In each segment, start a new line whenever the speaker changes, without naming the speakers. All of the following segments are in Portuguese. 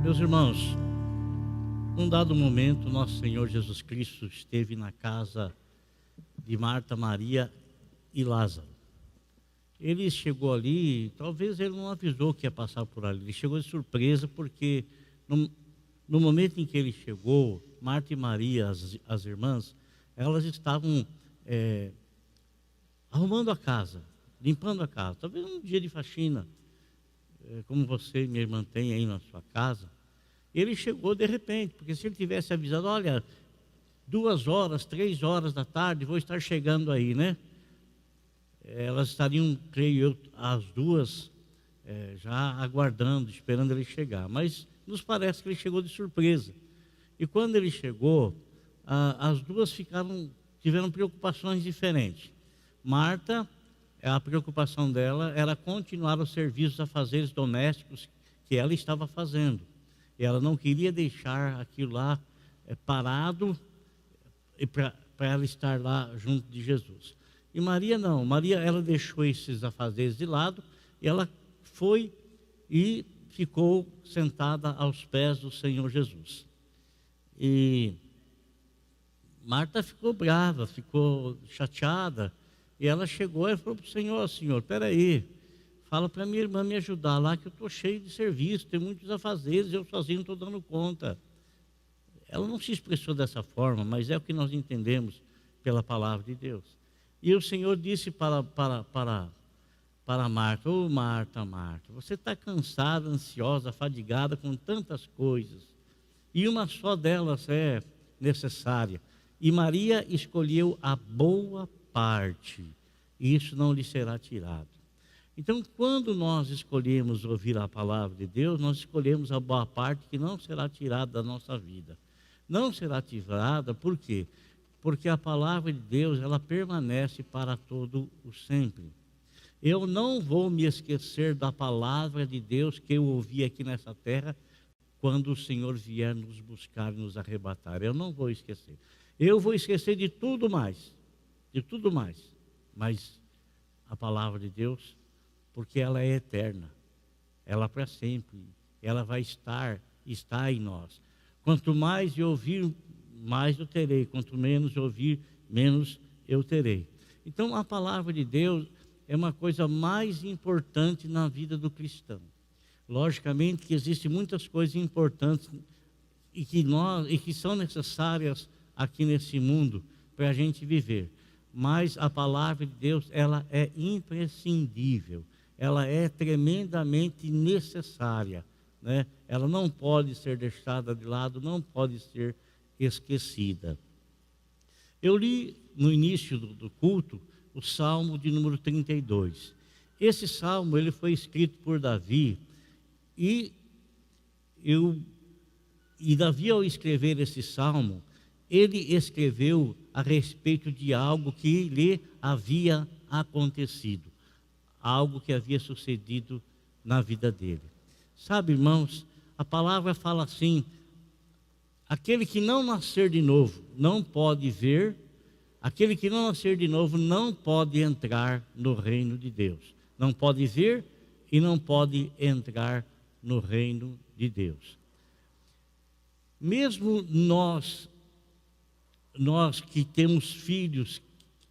Meus irmãos, num dado momento, nosso Senhor Jesus Cristo esteve na casa de Marta, Maria e Lázaro. Ele chegou ali, talvez ele não avisou que ia passar por ali. Ele chegou de surpresa porque no momento em que ele chegou, Marta e Maria, as irmãs, elas estavam arrumando a casa, limpando a casa. Talvez um dia de faxina, como você, minha irmã, tem aí na sua casa. Ele chegou de repente, porque se ele tivesse avisado, olha, 2 horas, 3 horas da tarde, vou estar chegando aí, né? Elas estariam, creio eu, as duas, já aguardando, esperando ele chegar. Mas nos parece que ele chegou de surpresa. E quando ele chegou, as duas tiveram preocupações diferentes. Marta, a preocupação dela era continuar os serviços, afazeres domésticos que ela estava fazendo. Ela não queria deixar aquilo lá parado para ela estar lá junto de Jesus. E Maria não, Maria ela deixou esses afazeres de lado, e ela foi e ficou sentada aos pés do Senhor Jesus. E Marta ficou brava, ficou chateada, e ela chegou e falou para o Senhor: Senhor, espera aí, fala para minha irmã me ajudar lá, que eu estou cheio de serviço, tem muitos afazeres, eu sozinho não estou dando conta. Ela não se expressou dessa forma, mas é o que nós entendemos pela palavra de Deus. E o Senhor disse para Marta: ô Marta, Marta, você está cansada, ansiosa, fadigada com tantas coisas, e uma só delas é necessária. E Maria escolheu a boa parte, e isso não lhe será tirado. Então, quando nós escolhemos ouvir a palavra de Deus, nós escolhemos a boa parte que não será tirada da nossa vida. Não será tirada, por quê? Porque a palavra de Deus, ela permanece para todo o sempre. Eu não vou me esquecer da palavra de Deus que eu ouvi aqui nessa terra, quando o Senhor vier nos buscar e nos arrebatar. Eu não vou esquecer. Eu vou esquecer de tudo mais, mas a palavra de Deus, porque ela é eterna, ela para sempre, ela vai está em nós. Quanto mais eu ouvir, mais eu terei. Quanto menos eu ouvir, menos eu terei. Então a palavra de Deus é uma coisa mais importante na vida do cristão. Logicamente que existem muitas coisas importantes e que são necessárias aqui nesse mundo para a gente viver. Mas a palavra de Deus, ela é imprescindível. Ela é tremendamente necessária, né? Ela não pode ser deixada de lado, não pode ser esquecida. Eu li no início do culto o Salmo de número 32. Esse salmo ele foi escrito por Davi, e Davi, ao escrever esse salmo, ele escreveu a respeito de algo que lhe havia acontecido, algo que havia sucedido na vida dele. Sabe, irmãos, a palavra fala assim: aquele que não nascer de novo não pode ver, aquele que não nascer de novo não pode entrar no reino de Deus. Não pode ver e não pode entrar no reino de Deus. Mesmo nós que temos filhos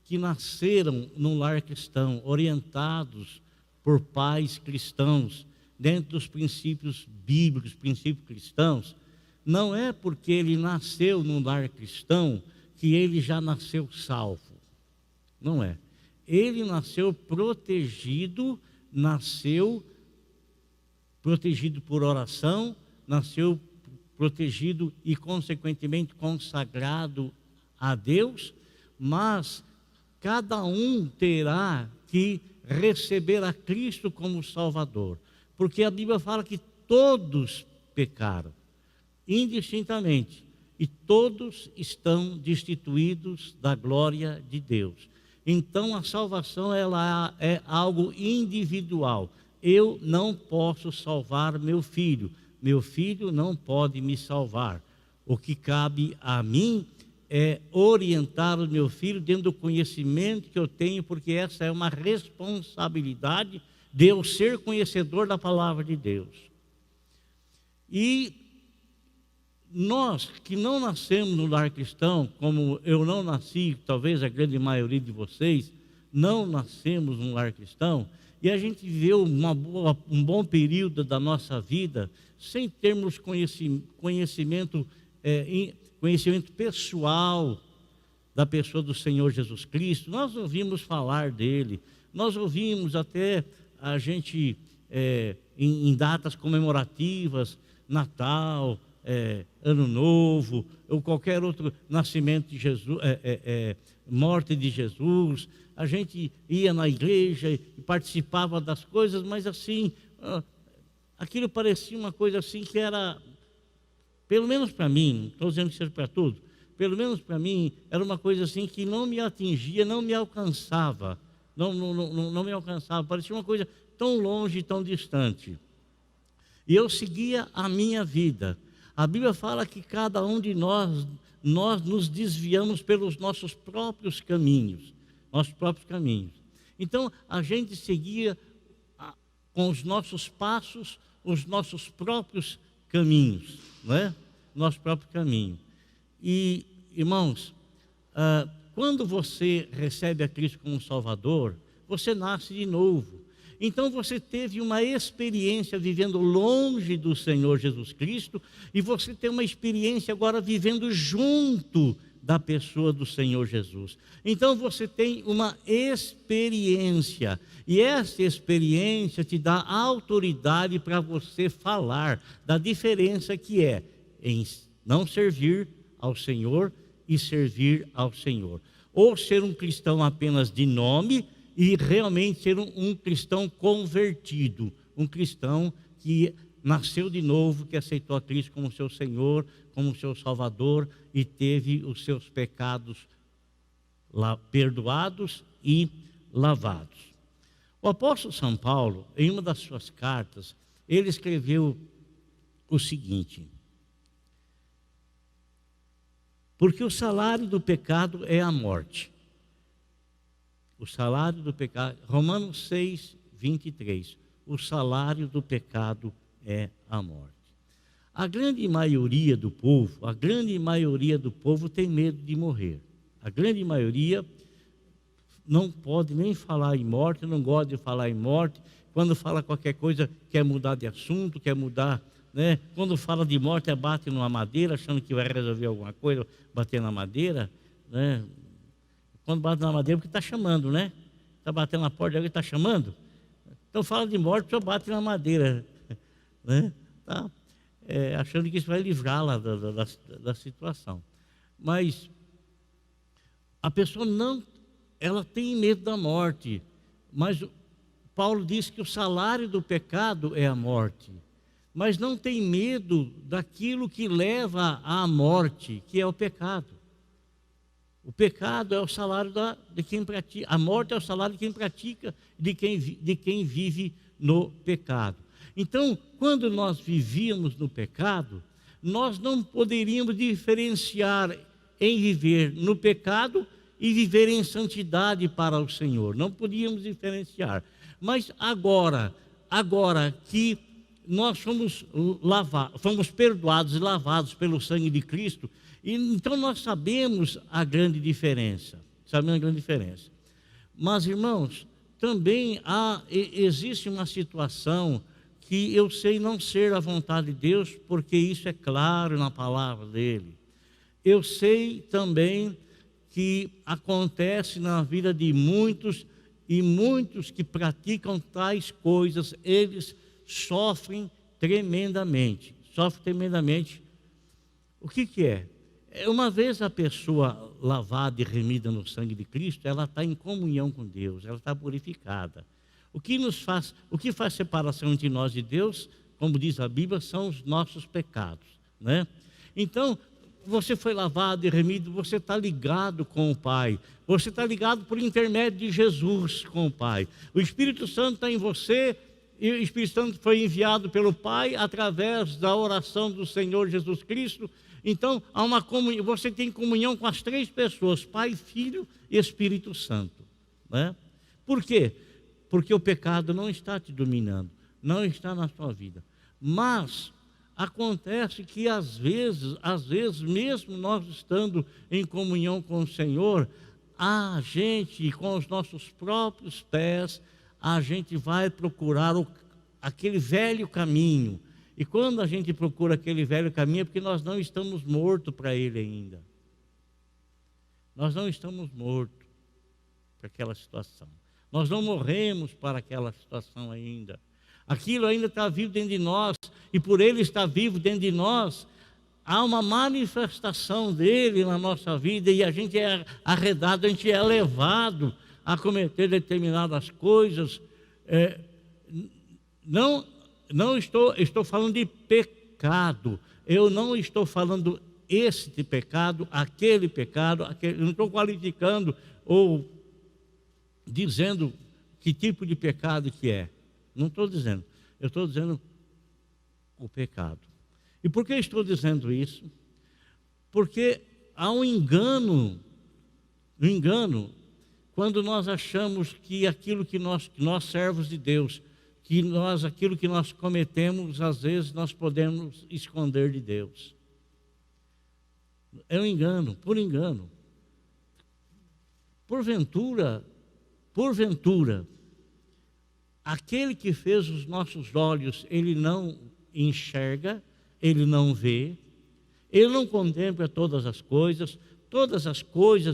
que nasceram num lar cristão, orientados por pais cristãos, dentro dos princípios bíblicos, princípios cristãos, não é porque ele nasceu num lar cristão que ele já nasceu salvo. Não é. Ele nasceu protegido por oração, nasceu protegido e, consequentemente, consagrado a Deus, mas cada um terá que receber a Cristo como Salvador, porque a Bíblia fala que todos pecaram, indistintamente, e todos estão destituídos da glória de Deus. Então a salvação ela é algo individual. Eu não posso salvar meu filho não pode me salvar. O que cabe a mim é orientar o meu filho dentro do conhecimento que eu tenho, porque essa é uma responsabilidade de eu ser conhecedor da palavra de Deus. E nós que não nascemos no lar cristão, como eu não nasci, talvez a grande maioria de vocês, não nascemos no lar cristão, e a gente viveu um bom período da nossa vida sem termos conhecimento pessoal da pessoa do Senhor Jesus Cristo. Nós ouvimos falar dele, nós ouvimos até a gente em datas comemorativas, Natal, Ano Novo, ou qualquer outro nascimento de Jesus, morte de Jesus, a gente ia na igreja e participava das coisas, mas assim, aquilo parecia uma coisa assim que era, pelo menos para mim, não estou dizendo que seja para todos, pelo menos para mim, era uma coisa assim que não me atingia, não me alcançava, não me alcançava, parecia uma coisa tão longe, tão distante. E eu seguia a minha vida. A Bíblia fala que cada um de nós nos desviamos pelos nossos próprios caminhos. Então, a gente seguia com os nossos passos, os nossos próprios caminhos, não é? Nosso próprio caminho. E, irmãos, quando você recebe a Cristo como Salvador, você nasce de novo. Então você teve uma experiência vivendo longe do Senhor Jesus Cristo, e você tem uma experiência agora vivendo junto da pessoa do Senhor Jesus. Então você tem uma experiência, e essa experiência te dá autoridade para você falar da diferença que é em não servir ao Senhor e servir ao Senhor. Ou ser um cristão apenas de nome e realmente ser um cristão convertido, um cristão que nasceu de novo, que aceitou a Cristo como seu Senhor, como seu Salvador, e teve os seus pecados perdoados e lavados. O apóstolo São Paulo, em uma das suas cartas, ele escreveu o seguinte: porque o salário do pecado é a morte. O salário do pecado, Romanos 6, 23. O salário do pecado é a morte. A grande maioria do povo tem medo de morrer. A grande maioria não pode nem falar em morte, não gosta de falar em morte. Quando fala qualquer coisa, quer mudar de assunto, quer mudar, né? Quando fala de morte, bate numa madeira, achando que vai resolver alguma coisa, bater na madeira, né? Quando bate na madeira, porque está chamando, né? Está batendo na porta de alguém, está chamando. Então fala de morte, só bate na madeira, né? Tá? Achando que isso vai livrá-la da situação. Mas a pessoa ela tem medo da morte. Mas Paulo diz que o salário do pecado é a morte. Mas não tem medo daquilo que leva à morte, que é o pecado. O pecado é o salário de quem pratica, a morte é o salário de quem pratica, de quem vive no pecado. Então, quando nós vivíamos no pecado, nós não poderíamos diferenciar em viver no pecado e viver em santidade para o Senhor. Não podíamos diferenciar. Mas agora que nós fomos perdoados e lavados pelo sangue de Cristo, e então nós sabemos a grande diferença. Mas, irmãos, também existe uma situação que eu sei não ser a vontade de Deus, porque isso é claro na palavra dele. Eu sei também que acontece na vida de muitos, e muitos que praticam tais coisas, eles sofrem tremendamente. O que é? Uma vez a pessoa lavada e remida no sangue de Cristo, ela está em comunhão com Deus, ela está purificada. O que faz separação entre nós e Deus, como diz a Bíblia, são os nossos pecados, né? Então, você foi lavado e remido, você está ligado com o Pai, você está ligado por intermédio de Jesus com o Pai. O Espírito Santo está em você, e o Espírito Santo foi enviado pelo Pai através da oração do Senhor Jesus Cristo. Então, você tem comunhão com as três pessoas, Pai, Filho e Espírito Santo, né? Por quê? Porque o pecado não está te dominando, não está na sua vida. Mas Acontece que às vezes, mesmo nós estando em comunhão com o Senhor, a gente, com os nossos próprios pés, a gente vai procurar aquele velho caminho. E quando a gente procura aquele velho caminho, é porque nós não estamos mortos para ele ainda. Nós não estamos mortos para aquela situação. Nós não morremos para aquela situação ainda. Aquilo ainda está vivo dentro de nós, e por ele estar vivo dentro de nós, há uma manifestação dele na nossa vida, e a gente é arredado, a gente é levado a cometer determinadas coisas. Não estou falando de pecado, eu não estou falando este pecado, aquele pecado, eu não estou qualificando ou dizendo que tipo de pecado que é. Não estou dizendo, eu estou dizendo o pecado. E por que estou dizendo isso? Porque há um engano quando nós achamos que aquilo que nós servos de Deus, aquilo que nós cometemos, às vezes nós podemos esconder de Deus. É um engano, por engano. Porventura, aquele que fez os nossos olhos, ele não enxerga, ele não vê, ele não contempla todas as coisas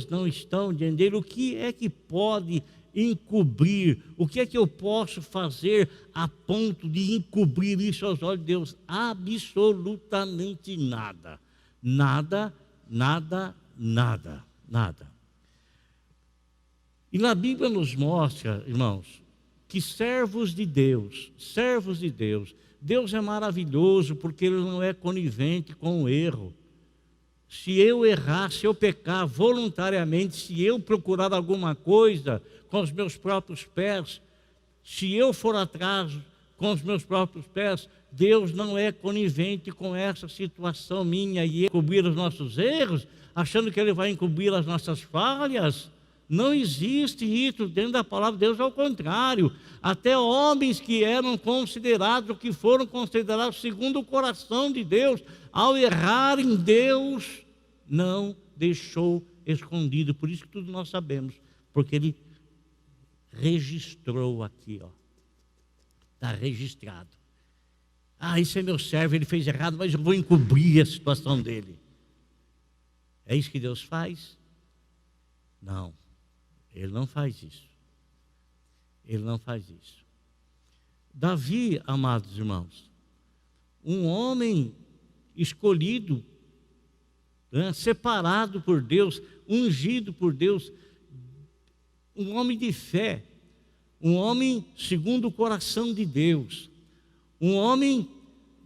não estão diante dele. O que é que pode encobrir? O que é que eu posso fazer a ponto de encobrir isso aos olhos de Deus? Absolutamente nada. Nada. E na Bíblia nos mostra, irmãos, que servos de Deus, Deus é maravilhoso porque Ele não é conivente com o erro. Se eu errar, se eu pecar voluntariamente, se eu procurar alguma coisa com os meus próprios pés, se eu for atrás com os meus próprios pés, Deus não é conivente com essa situação minha e encobrir os nossos erros, achando que Ele vai encobrir as nossas falhas. Não existe isso dentro da palavra de Deus, ao contrário. Até homens que eram considerados, ou que foram considerados segundo o coração de Deus, ao errarem, Deus não deixou escondido. Por isso que tudo nós sabemos, porque Ele registrou aqui, ó. Está registrado. Esse é meu servo, ele fez errado, mas eu vou encobrir a situação dele. É isso que Deus faz? Não. Ele não faz isso. Ele não faz isso. Davi, amados irmãos, um homem escolhido, separado por Deus, ungido por Deus, um homem de fé, um homem segundo o coração de Deus, um homem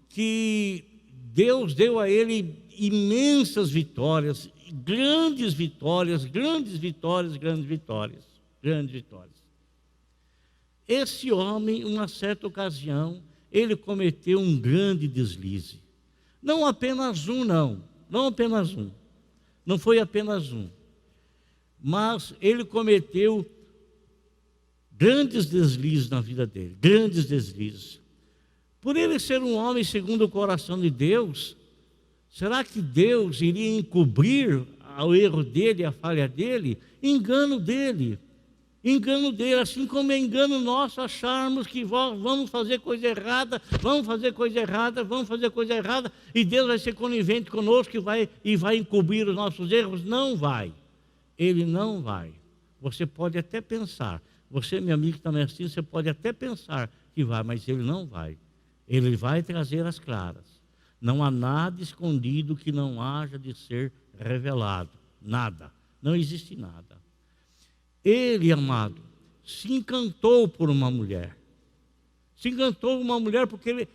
que Deus deu a ele imensas vitórias, grandes vitórias. Esse homem, em uma certa ocasião, ele cometeu um grande deslize. Não apenas um, não foi apenas um, mas ele cometeu grandes deslizes na vida dele, grandes deslizes. Por ele ser um homem segundo o coração de Deus, será que Deus iria encobrir o erro dele, a falha dele? Engano dele, assim como é engano nosso acharmos que vamos fazer coisa errada, e Deus vai ser conivente conosco e vai encobrir os nossos erros. Não vai, Ele não vai. Você pode até pensar, você, meu amigo que está me assistindo, você pode até pensar que vai, mas Ele não vai. Ele vai trazer as claras. Não há nada escondido que não haja de ser revelado. Nada. Não existe nada. Ele, amado, se encantou por uma mulher. Se encantou por uma mulher porque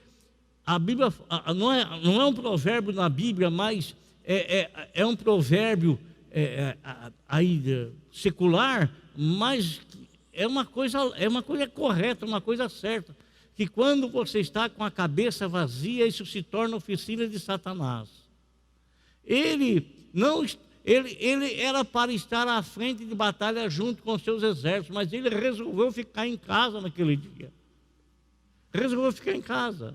a Bíblia não é um provérbio na Bíblia, mas é um provérbio secular, mas é uma coisa correta, uma coisa certa. Que quando você está com a cabeça vazia, isso se torna oficina de Satanás. Ele era para estar à frente de batalha junto com seus exércitos, mas ele resolveu ficar em casa naquele dia. Resolveu ficar em casa.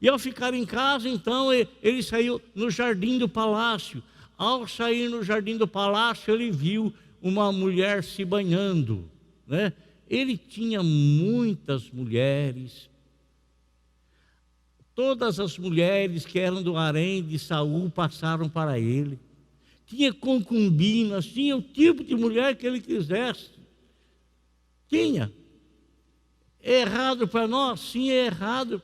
E ao ficar em casa, então, ele saiu no jardim do palácio. Ao sair no jardim do palácio, ele viu uma mulher se banhando, né? Ele tinha muitas mulheres. Todas as mulheres que eram do harém de Saul passaram para ele. Tinha concubinas, tinha o tipo de mulher que ele quisesse. Tinha. É errado para nós? Sim, é errado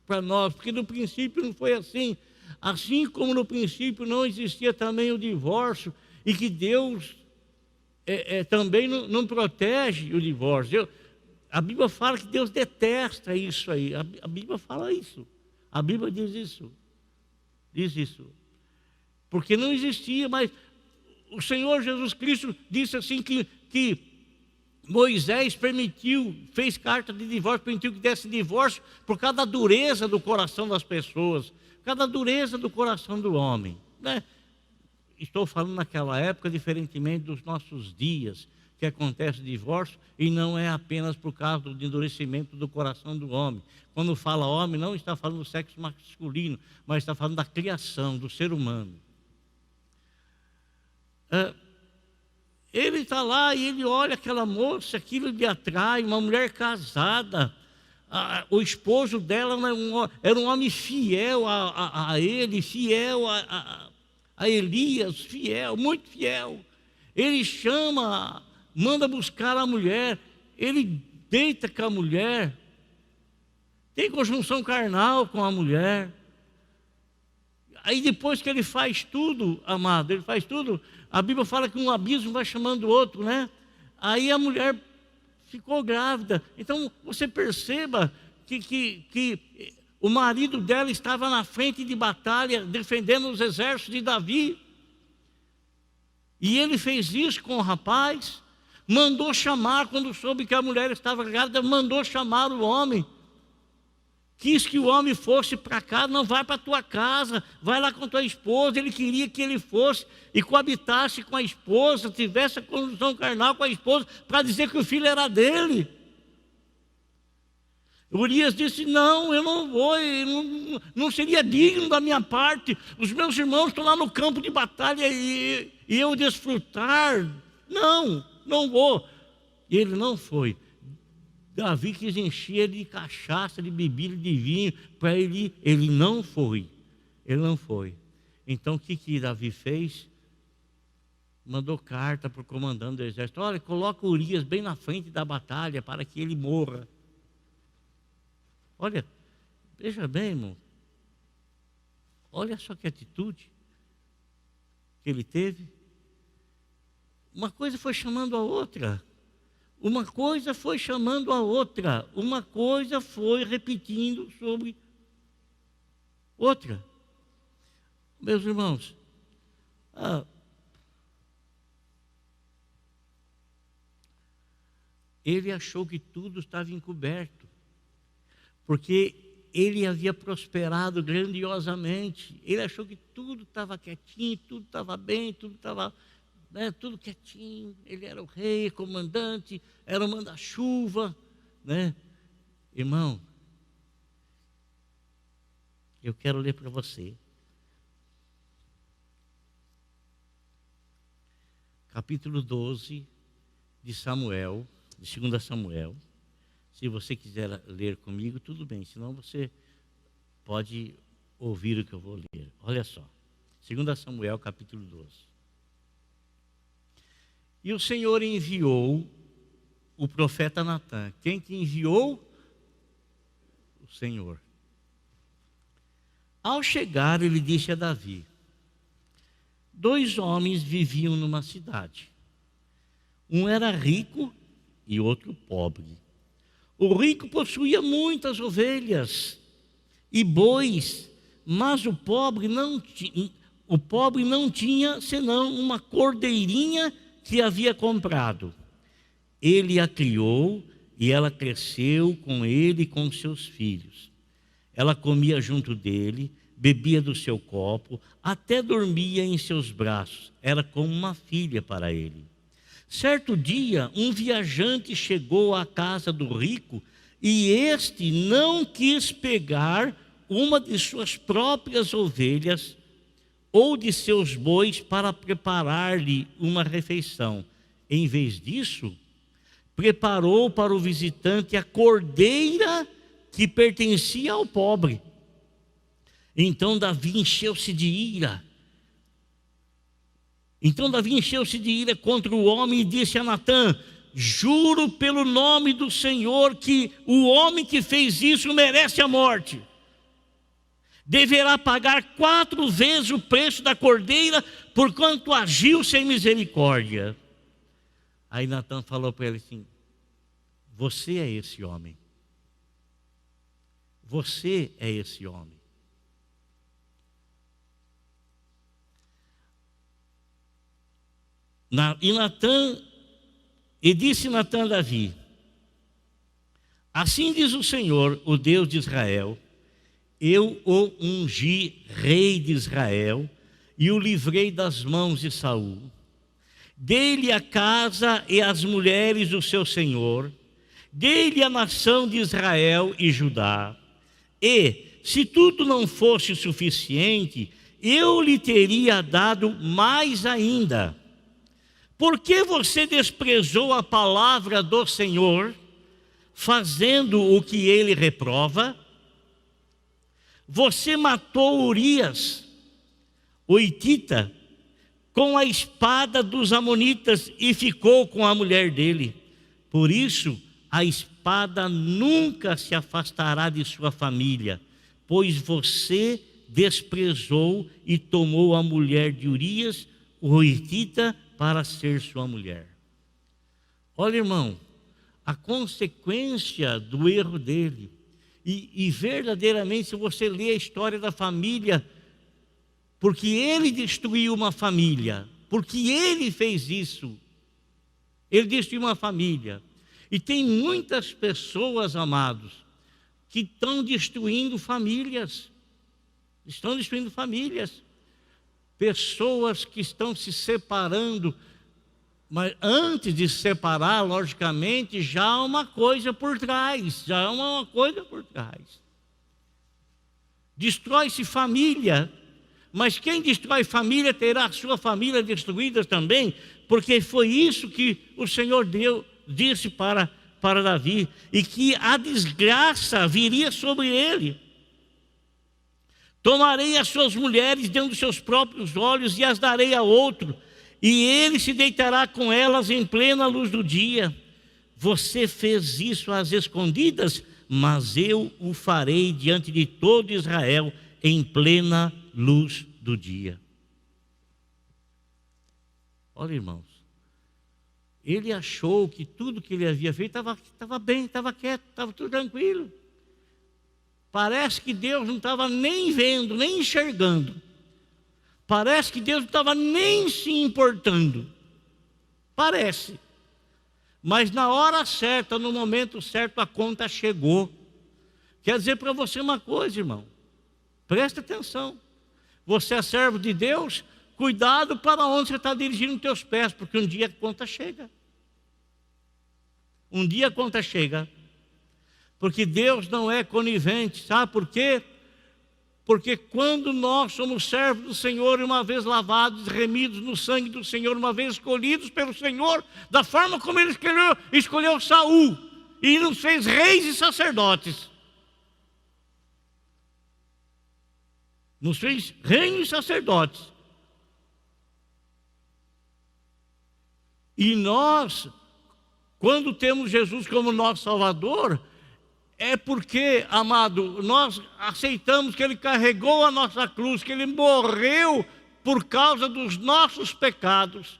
para nós, porque no princípio não foi assim. Assim como no princípio não existia também o divórcio, e que Deus também não protege o divórcio. A Bíblia fala que Deus detesta isso aí. A Bíblia fala isso. A Bíblia diz isso. Diz isso. Porque não existia, mas o Senhor Jesus Cristo disse assim que Moisés fez carta de divórcio, permitiu que desse divórcio por causa da dureza do coração das pessoas, por causa da dureza do coração do homem, né? Estou falando naquela época, diferentemente dos nossos dias, que acontece divórcio, e não é apenas por causa do endurecimento do coração do homem. Quando fala homem, não está falando do sexo masculino, mas está falando da criação, do ser humano. Ele está lá e ele olha aquela moça, aquilo lhe atrai, uma mulher casada. O esposo dela era um homem fiel a ele, fiel a Elias, fiel, muito fiel. Ele chama, manda buscar a mulher, ele deita com a mulher, tem conjunção carnal com a mulher. Aí depois que ele faz tudo, amado, ele faz tudo, a Bíblia fala que um abismo vai chamando o outro, né? Aí a mulher ficou grávida. Então você perceba que o marido dela estava na frente de batalha, defendendo os exércitos de Davi. E ele fez isso com o rapaz, mandou chamar, quando soube que a mulher estava grávida, mandou chamar o homem. Quis que o homem fosse para casa, não vai para a tua casa, vai lá com tua esposa. Ele queria que ele fosse e coabitasse com a esposa, tivesse a conjunção carnal com a esposa, para dizer que o filho era dele. Urias disse: não, eu não vou, não seria digno da minha parte. Os meus irmãos estão lá no campo de batalha e eu desfrutar. Não vou. E ele não foi. Davi quis encher ele de cachaça, de bebida, de vinho, para ele não foi. Ele não foi. Então o que Davi fez? Mandou carta para o comandante do exército: olha, coloca Urias bem na frente da batalha para que ele morra. Olha, veja bem, irmão. Olha só que atitude que ele teve. Uma coisa foi chamando a outra. Uma coisa foi chamando a outra. Uma coisa foi repetindo sobre outra. Meus irmãos, ele achou que tudo estava encoberto, porque ele havia prosperado grandiosamente. Ele achou que tudo estava quietinho, tudo estava bem, tudo estava... tudo quietinho. Ele era o rei, comandante, era o manda-chuva, né? Irmão, eu quero ler para você capítulo 12 de Samuel, de 2 Samuel. Se você quiser ler comigo, tudo bem, senão você pode ouvir o que eu vou ler. Olha só, 2 Samuel capítulo 12. E o Senhor enviou o profeta Natã. Quem que enviou? O Senhor. Ao chegar, ele disse a Davi: 2 homens viviam numa cidade. Um era rico e outro pobre. O rico possuía muitas ovelhas e bois, mas o pobre não tinha senão uma cordeirinha que havia comprado. Ele a criou e ela cresceu com ele e com seus filhos. Ela comia junto dele, bebia do seu copo, até dormia em seus braços. Era como uma filha para ele. Certo dia, um viajante chegou à casa do rico e este não quis pegar uma de suas próprias ovelhas ou de seus bois para preparar-lhe uma refeição. Em vez disso, preparou para o visitante a cordeira que pertencia ao pobre. Então Davi encheu-se de ira. Contra o homem e disse a Natã: juro pelo nome do Senhor que o homem que fez isso merece a morte. Deverá pagar 4 vezes o preço da cordeira, porquanto agiu sem misericórdia. Aí Natã falou para ele assim: você é esse homem. Você é esse homem. E disse Natã a Davi: assim diz o Senhor, o Deus de Israel: eu o ungi rei de Israel e o livrei das mãos de Saul. Dei-lhe a casa e as mulheres do seu senhor, dei-lhe a nação de Israel e Judá. E, se tudo não fosse suficiente, eu lhe teria dado mais ainda. Por que você desprezou a palavra do Senhor, fazendo o que ele reprova? Você matou Urias, o hitita, com a espada dos amonitas e ficou com a mulher dele. Por isso, a espada nunca se afastará de sua família, pois você desprezou e tomou a mulher de Urias, o hitita, para ser sua mulher. Olha, irmão, a consequência do erro dele, e verdadeiramente, se você ler a história da família, porque ele destruiu uma família, porque ele fez isso, ele destruiu uma família. E tem muitas pessoas, amados, que estão destruindo famílias, pessoas que estão se separando, mas antes de se separar, logicamente, já há uma coisa por trás, Destrói-se família, mas quem destrói família terá a sua família destruída também, porque foi isso que o Senhor disse para Davi, e que a desgraça viria sobre ele. Tomarei as suas mulheres dentro dos seus próprios olhos e as darei a outro, e ele se deitará com elas em plena luz do dia. Você fez isso às escondidas, mas eu o farei diante de todo Israel em plena luz do dia. Olha, irmãos, ele achou que tudo que ele havia feito estava bem, estava quieto, estava tudo tranquilo. Parece que Deus não estava nem vendo, nem enxergando. Parece que Deus não estava nem se importando. Parece. Mas na hora certa, no momento certo, a conta chegou. Quer dizer para você uma coisa, irmão. Presta atenção. Você é servo de Deus, cuidado para onde você está dirigindo os teus pés, porque um dia a conta chega. Um dia a conta chega. Porque Deus não é conivente, sabe por quê? Porque quando nós somos servos do Senhor, uma vez lavados, remidos no sangue do Senhor, uma vez escolhidos pelo Senhor, da forma como Ele escolheu Saul, e nos fez reis e sacerdotes. Nos fez reis e sacerdotes. E nós, quando temos Jesus como nosso Salvador, é porque, amado, nós aceitamos que Ele carregou a nossa cruz, que Ele morreu por causa dos nossos pecados.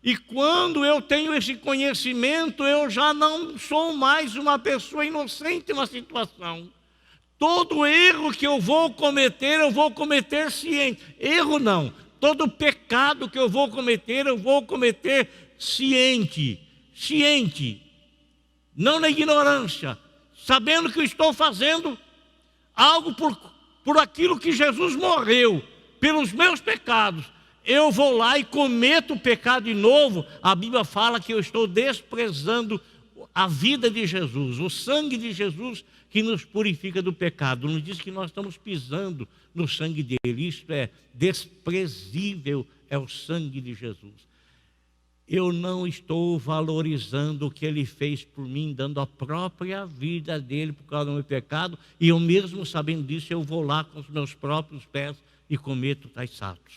E quando eu tenho esse conhecimento, eu já não sou mais uma pessoa inocente na situação. Todo erro que eu vou cometer ciente. Erro não. Todo pecado que eu vou cometer ciente. Não na ignorância. Sabendo que eu estou fazendo algo por aquilo que Jesus morreu, pelos meus pecados. Eu vou lá e cometo o pecado de novo. A Bíblia fala que eu estou desprezando a vida de Jesus, o sangue de Jesus que nos purifica do pecado. Nos diz que nós estamos pisando no sangue dele. Isto é, desprezível é o sangue de Jesus. Eu não estou valorizando o que ele fez por mim, dando a própria vida dele por causa do meu pecado, e eu mesmo sabendo disso, eu vou lá com os meus próprios pés e cometo tais atos.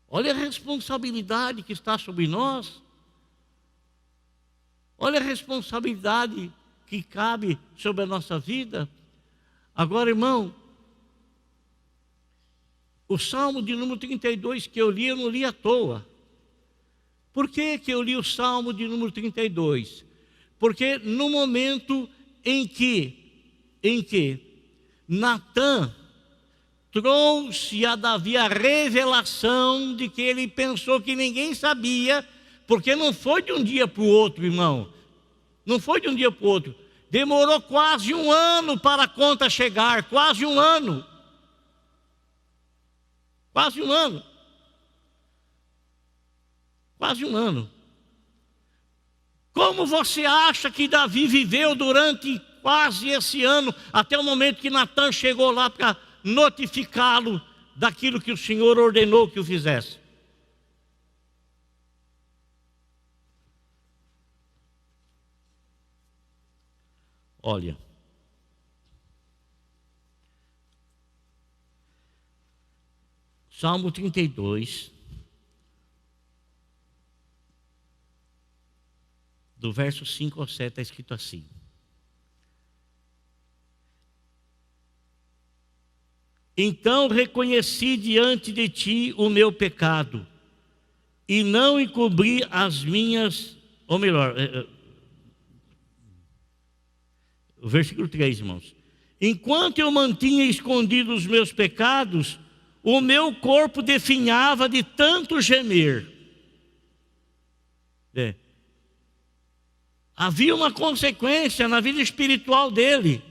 Olha a responsabilidade que está sobre nós. Olha a responsabilidade que cabe sobre a nossa vida. Agora, irmão, o Salmo de número 32 que eu não li à toa. Por que eu li o Salmo de número 32? Porque no momento em que Natã trouxe a Davi a revelação de que ele pensou que ninguém sabia, porque não foi de um dia para o outro, irmão. Não foi de um dia para o outro. Demorou quase um ano para a conta chegar, quase um ano. Quase um ano. Quase um ano. Como você acha que Davi viveu durante quase esse ano, até o momento que Natã chegou lá para notificá-lo daquilo que o Senhor ordenou que o fizesse? Olha, Salmo 32, do verso 5 ao 7, está escrito assim: Então reconheci diante de ti o meu pecado, e não encobri as minhas, ou melhor, o versículo 3, irmãos. Enquanto eu mantinha escondidos os meus pecados, o meu corpo definhava de tanto gemer. Havia uma consequência na vida espiritual dele.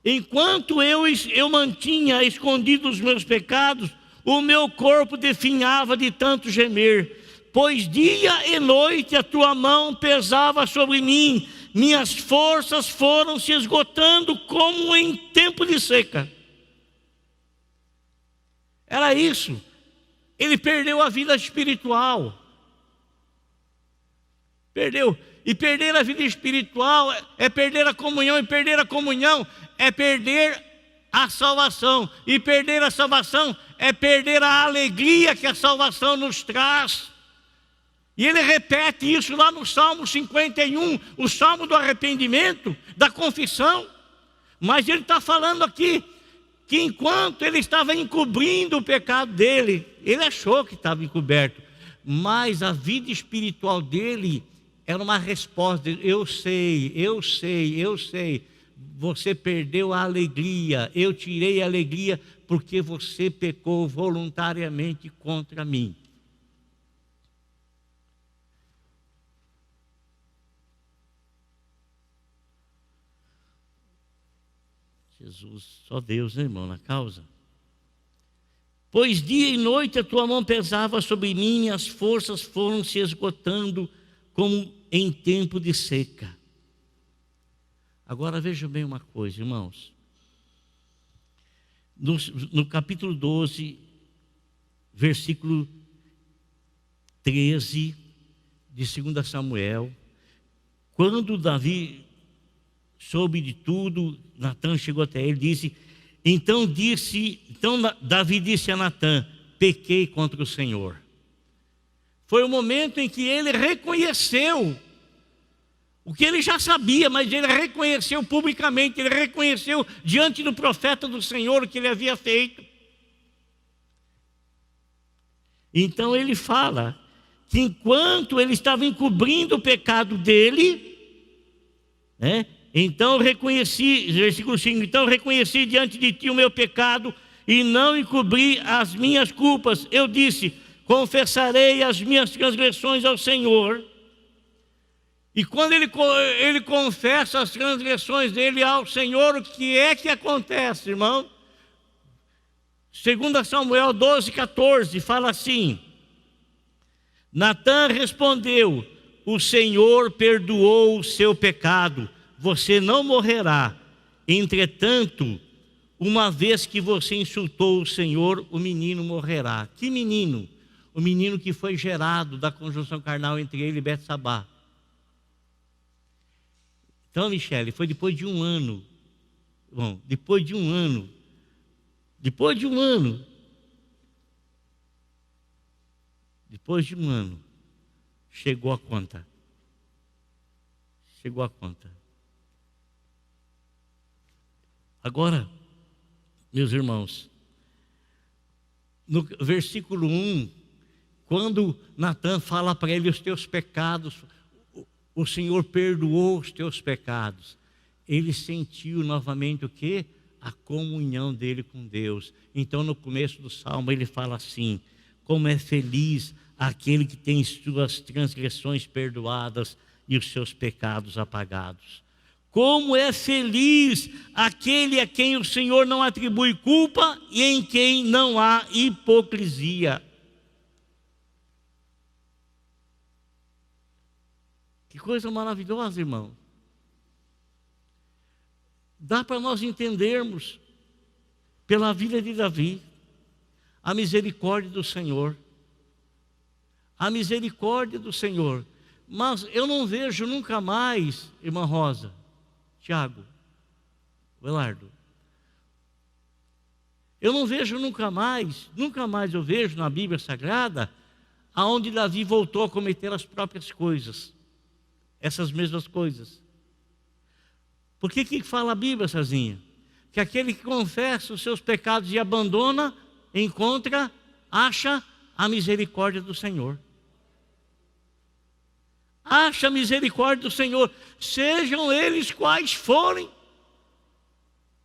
Enquanto eu mantinha escondidos os meus pecados, o meu corpo definhava de tanto gemer. Pois dia e noite a tua mão pesava sobre mim, minhas forças foram se esgotando como em tempo de seca. Era isso. Ele perdeu a vida espiritual. Perdeu. E perder a vida espiritual é perder a comunhão. E perder a comunhão é perder a salvação. E perder a salvação é perder a alegria que a salvação nos traz. E ele repete isso lá no Salmo 51, o Salmo do arrependimento, da confissão. Mas ele está falando aqui que enquanto ele estava encobrindo o pecado dele, ele achou que estava encoberto, mas a vida espiritual dele era uma resposta: eu sei, você perdeu a alegria, eu tirei a alegria porque você pecou voluntariamente contra mim. Jesus, só Deus, né, irmão, na causa. Pois dia e noite a tua mão pesava sobre mim, minhas forças foram se esgotando como em tempo de seca. Agora veja bem uma coisa, irmãos. No capítulo 12, versículo 13 de 2 Samuel, quando Davi soube de tudo, Natã chegou até ele e disse, então Davi disse a Natã: pequei contra o Senhor. Foi o momento em que ele reconheceu o que ele já sabia, mas ele reconheceu publicamente, ele reconheceu diante do profeta do Senhor o que ele havia feito. Então ele fala que enquanto ele estava encobrindo o pecado dele, então reconheci, versículo 5, então reconheci diante de ti o meu pecado e não encobri as minhas culpas. Eu disse, confessarei as minhas transgressões ao Senhor. E quando ele confessa as transgressões dele ao Senhor, o que é que acontece, irmão? 2 Samuel 12, 14, fala assim: Natã respondeu: o Senhor perdoou o seu pecado, você não morrerá. Entretanto, uma vez que você insultou o Senhor, o menino morrerá. Que menino? O menino que foi gerado da conjunção carnal entre ele e Betsabá. Então, Michele, foi depois de um ano. Bom, depois de um ano, chegou a conta. Agora, meus irmãos, no versículo 1, quando Natã fala para ele os teus pecados, o Senhor perdoou os teus pecados, ele sentiu novamente o quê? A comunhão dele com Deus. Então no começo do Salmo ele fala assim: como é feliz aquele que tem suas transgressões perdoadas e os seus pecados apagados. Como é feliz aquele a quem o Senhor não atribui culpa e em quem não há hipocrisia. Que coisa maravilhosa, irmão. Dá para nós entendermos, pela vida de Davi, a misericórdia do Senhor. A misericórdia do Senhor. Mas eu não vejo nunca mais, irmã Rosa, Tiago, Belardo, eu não vejo nunca mais eu vejo na Bíblia Sagrada, aonde Davi voltou a cometer as próprias coisas. Essas mesmas coisas. Por que fala a Bíblia, Cezinha? Que aquele que confessa os seus pecados e abandona, acha a misericórdia do Senhor. Acha a misericórdia do Senhor, sejam eles quais forem.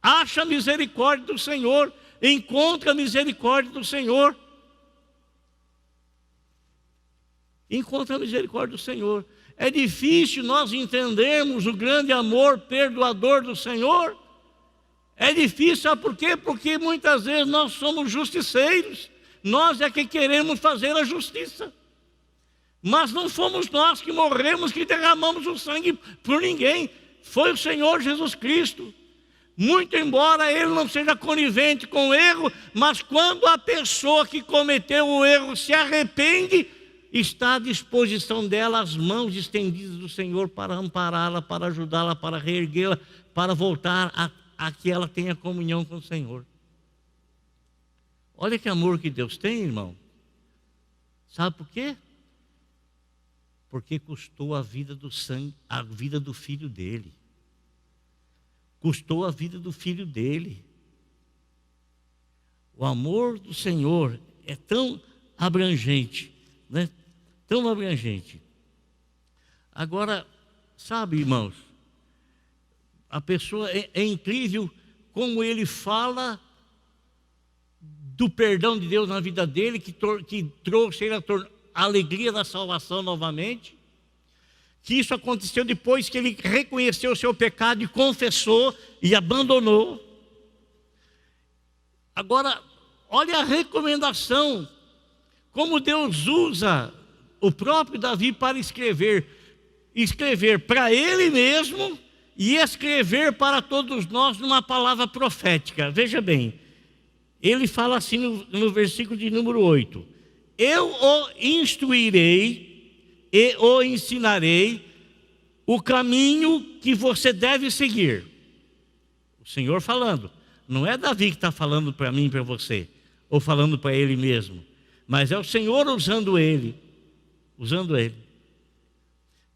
Acha a misericórdia do Senhor, encontra a misericórdia do Senhor. Encontra a misericórdia do Senhor. É difícil nós entendermos o grande amor perdoador do Senhor. É difícil, sabe por quê? Porque muitas vezes nós somos justiceiros. Nós é que queremos fazer a justiça. Mas não fomos nós que morremos, que derramamos o sangue por ninguém. Foi o Senhor Jesus Cristo. Muito embora Ele não seja conivente com o erro, mas quando a pessoa que cometeu o erro se arrepende, está à disposição dela as mãos estendidas do Senhor para ampará-la, para ajudá-la, para reerguê-la, para voltar a que ela tenha comunhão com o Senhor. Olha que amor que Deus tem, irmão. Sabe por quê? Porque custou a vida do sangue, a vida do filho dele. Custou a vida do filho dele. O amor do Senhor é tão abrangente, né? Tão abrangente. Agora, sabe, irmãos, a pessoa é incrível como ele fala do perdão de Deus na vida dele, que trouxe ele a alegria da salvação novamente, que isso aconteceu depois que ele reconheceu o seu pecado e confessou e abandonou. Agora, olha a recomendação, como Deus usa o próprio Davi para escrever para ele mesmo e escrever para todos nós numa palavra profética. Veja bem, ele fala assim no versículo de número 8: eu o instruirei e o ensinarei o caminho que você deve seguir. O Senhor falando, não é Davi que está falando para mim e para você, ou falando para ele mesmo, mas é o Senhor usando ele,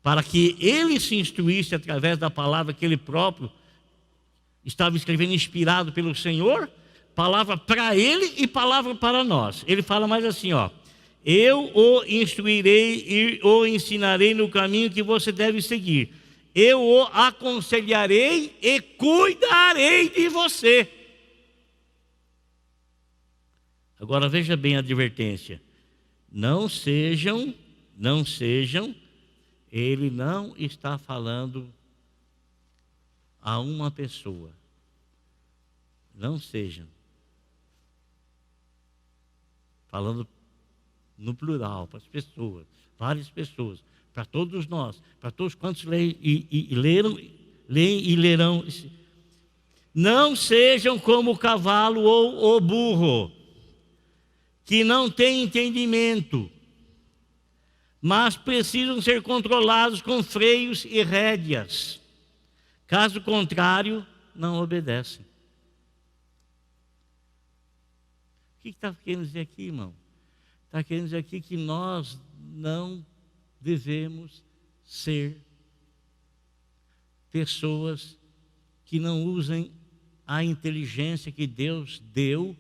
para que ele se instruísse através da palavra que ele próprio estava escrevendo, inspirado pelo Senhor, palavra para ele e palavra para nós. Ele fala mais assim, ó: eu o instruirei e o ensinarei no caminho que você deve seguir. Eu o aconselharei e cuidarei de você. Agora veja bem a advertência. Não sejam, ele não está falando a uma pessoa. Não sejam. Falando no plural, para as pessoas, várias pessoas. para todos nós, para todos quantos leem e lerão. Não sejam como o cavalo ou o burro, que não têm entendimento, mas precisam ser controlados com freios e rédeas. Caso contrário, não obedecem. O que está querendo dizer aqui, irmão? Está querendo dizer aqui que nós não devemos ser pessoas que não usem a inteligência que Deus deu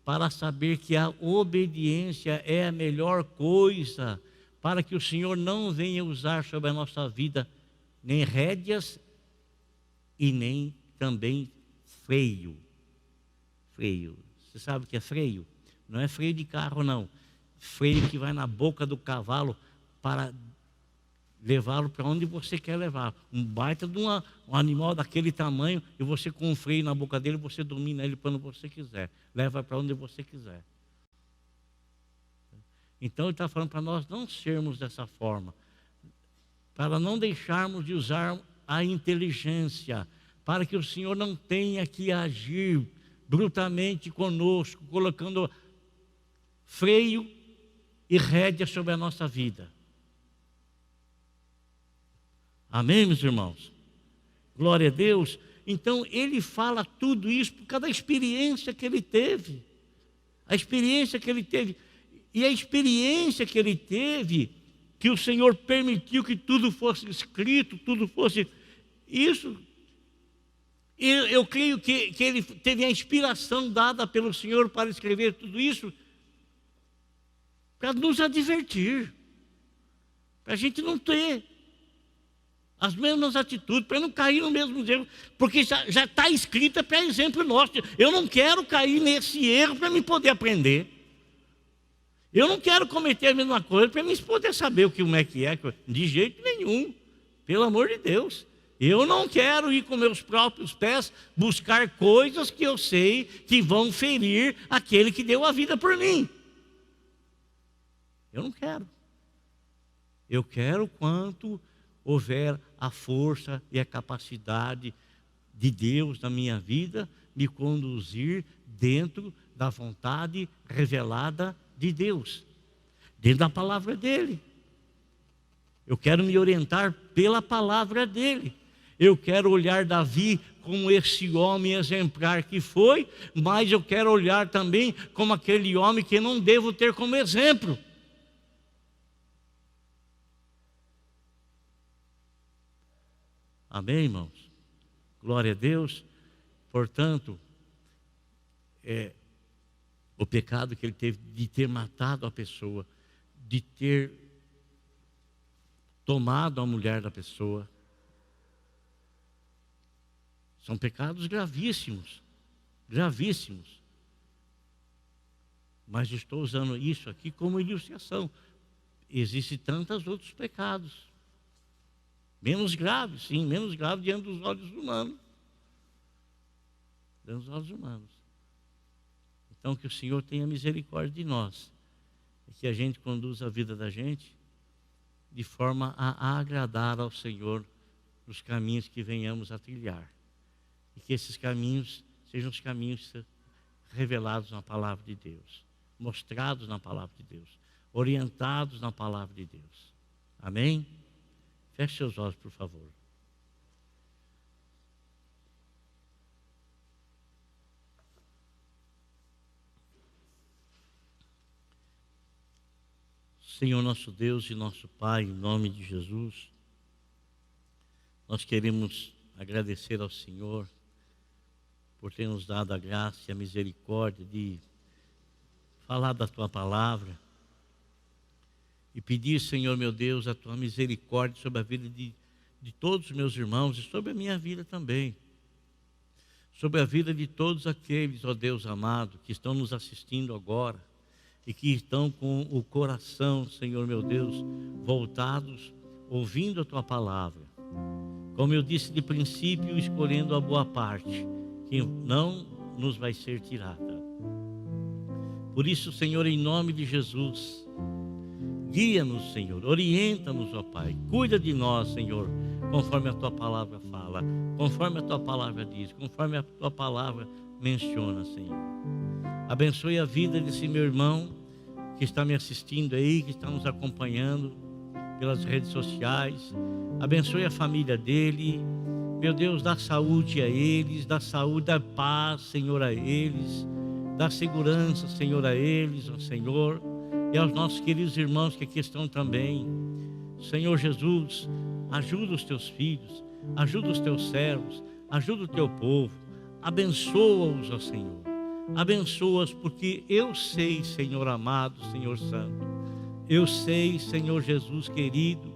para saber que a obediência é a melhor coisa, para que o Senhor não venha usar sobre a nossa vida nem rédeas e nem também freio. Freio. Você sabe o que é freio? Não é freio de carro, não. Freio que vai na boca do cavalo para levá-lo para onde você quer levar. Um baita de um animal daquele tamanho, e você com um freio na boca dele, você domina ele para onde você quiser. Leva para onde você quiser. Então ele está falando para nós não sermos dessa forma, para não deixarmos de usar a inteligência, para que o Senhor não tenha que agir brutalmente conosco, colocando freio e rédea sobre a nossa vida. Amém, meus irmãos? Glória a Deus. Então ele fala tudo isso por causa da experiência que ele teve. A experiência que ele teve. E a experiência que ele teve, que o Senhor permitiu que tudo fosse escrito, tudo fosse isso. Eu creio que ele teve a inspiração dada pelo Senhor para escrever tudo isso, para nos advertir, para a gente não ter as mesmas atitudes, para não cair no mesmo erro, porque já está escrita para exemplo nosso. Eu não quero cair nesse erro para me poder aprender. Eu não quero cometer a mesma coisa para mim poder saber como é que é, de jeito nenhum, pelo amor de Deus. Eu não quero ir com meus próprios pés buscar coisas que eu sei que vão ferir aquele que deu a vida por mim. Eu não quero. Eu quero quanto houver a força e a capacidade de Deus na minha vida me conduzir dentro da vontade revelada de Deus, dentro da palavra dele. Eu quero me orientar pela palavra dele. Eu quero olhar Davi como esse homem exemplar que foi, mas eu quero olhar também como aquele homem que não devo ter como exemplo. Amém, irmãos? Glória a Deus. Portanto, o pecado que ele teve de ter matado a pessoa, de ter tomado a mulher da pessoa, são pecados gravíssimos, gravíssimos. Mas estou usando isso aqui como ilustração. Existem tantos outros pecados, menos graves, sim, menos graves diante dos olhos humanos. Diante dos olhos humanos. Então que o Senhor tenha misericórdia de nós, e que a gente conduza a vida da gente de forma a agradar ao Senhor nos caminhos que venhamos a trilhar. E que esses caminhos sejam os caminhos revelados na palavra de Deus, mostrados na palavra de Deus, orientados na palavra de Deus. Amém? Feche seus olhos, por favor. Senhor nosso Deus e nosso Pai, em nome de Jesus, nós queremos agradecer ao Senhor por ter nos dado a graça e a misericórdia de falar da Tua palavra e pedir, Senhor meu Deus, a Tua misericórdia sobre a vida de todos os meus irmãos e sobre a minha vida também, sobre a vida de todos aqueles, ó Deus amado, que estão nos assistindo agora e que estão com o coração, Senhor meu Deus, voltados, ouvindo a Tua palavra. Como eu disse de princípio, escolhendo a boa parte, que não nos vai ser tirada. Por isso, Senhor, em nome de Jesus, Guia-nos, Senhor, orienta-nos, ó Pai. Cuida de nós, Senhor, conforme a Tua palavra fala, conforme a Tua palavra diz, conforme a Tua palavra menciona, Senhor. Abençoe a vida desse meu irmão que está me assistindo aí, que está nos acompanhando pelas redes sociais. Abençoe a família dele. Meu Deus, dá saúde a eles, dá saúde, dá paz, Senhor, a eles. Dá segurança, Senhor, a eles, ó Senhor. E aos nossos queridos irmãos que aqui estão também. Senhor Jesus, ajuda os Teus filhos, ajuda os Teus servos, ajuda o Teu povo. Abençoa-os, ó Senhor. Abençoa-os, porque eu sei, Senhor amado, Senhor santo. Eu sei, Senhor Jesus querido,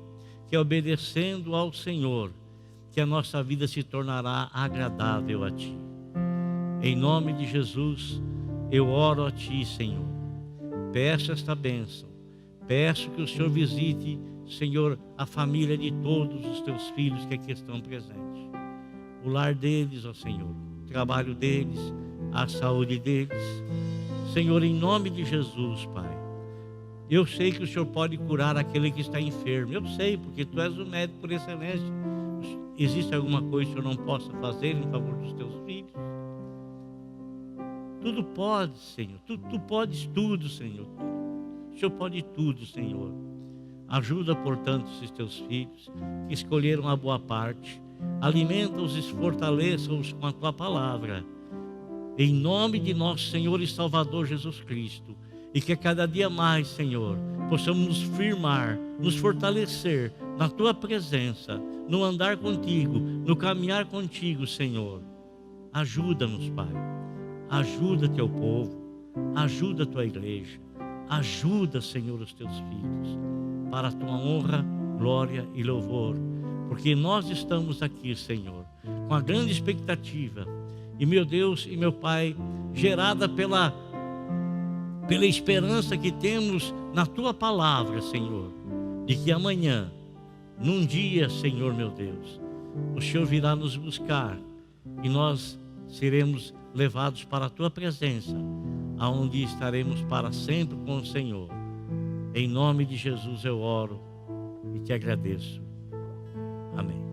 que obedecendo ao Senhor, que a nossa vida se tornará agradável a Ti. Em nome de Jesus, eu oro a Ti, Senhor. Peço esta bênção. Peço que o Senhor visite, Senhor, a família de todos os Teus filhos que aqui estão presentes. O lar deles, ó Senhor. O trabalho deles, a saúde deles. Senhor, em nome de Jesus, Pai. Eu sei que o Senhor pode curar aquele que está enfermo. Eu sei, porque Tu és o médico por excelência. Existe alguma coisa que o Senhor não possa fazer em favor dos Teus filhos? Tudo pode, Senhor. Tu podes tudo, Senhor. O Senhor pode tudo, Senhor. Ajuda, portanto, esses Teus filhos que escolheram a boa parte. Alimenta-os e fortaleça-os com a Tua palavra. Em nome de nosso Senhor e Salvador Jesus Cristo. E que cada dia mais, Senhor, possamos nos firmar, nos fortalecer na Tua presença, no andar contigo, no caminhar contigo, Senhor. Ajuda-nos, Pai. Ajuda Teu povo, ajuda a Tua igreja, ajuda, Senhor, os Teus filhos, para a Tua honra, glória e louvor, porque nós estamos aqui, Senhor, com a grande expectativa, e meu Deus e meu Pai, gerada pela esperança que temos na Tua palavra, Senhor, de que amanhã, num dia, Senhor meu Deus, o Senhor virá nos buscar e nós seremos levados para a Tua presença, aonde estaremos para sempre com o Senhor. Em nome de Jesus eu oro e Te agradeço. Amém.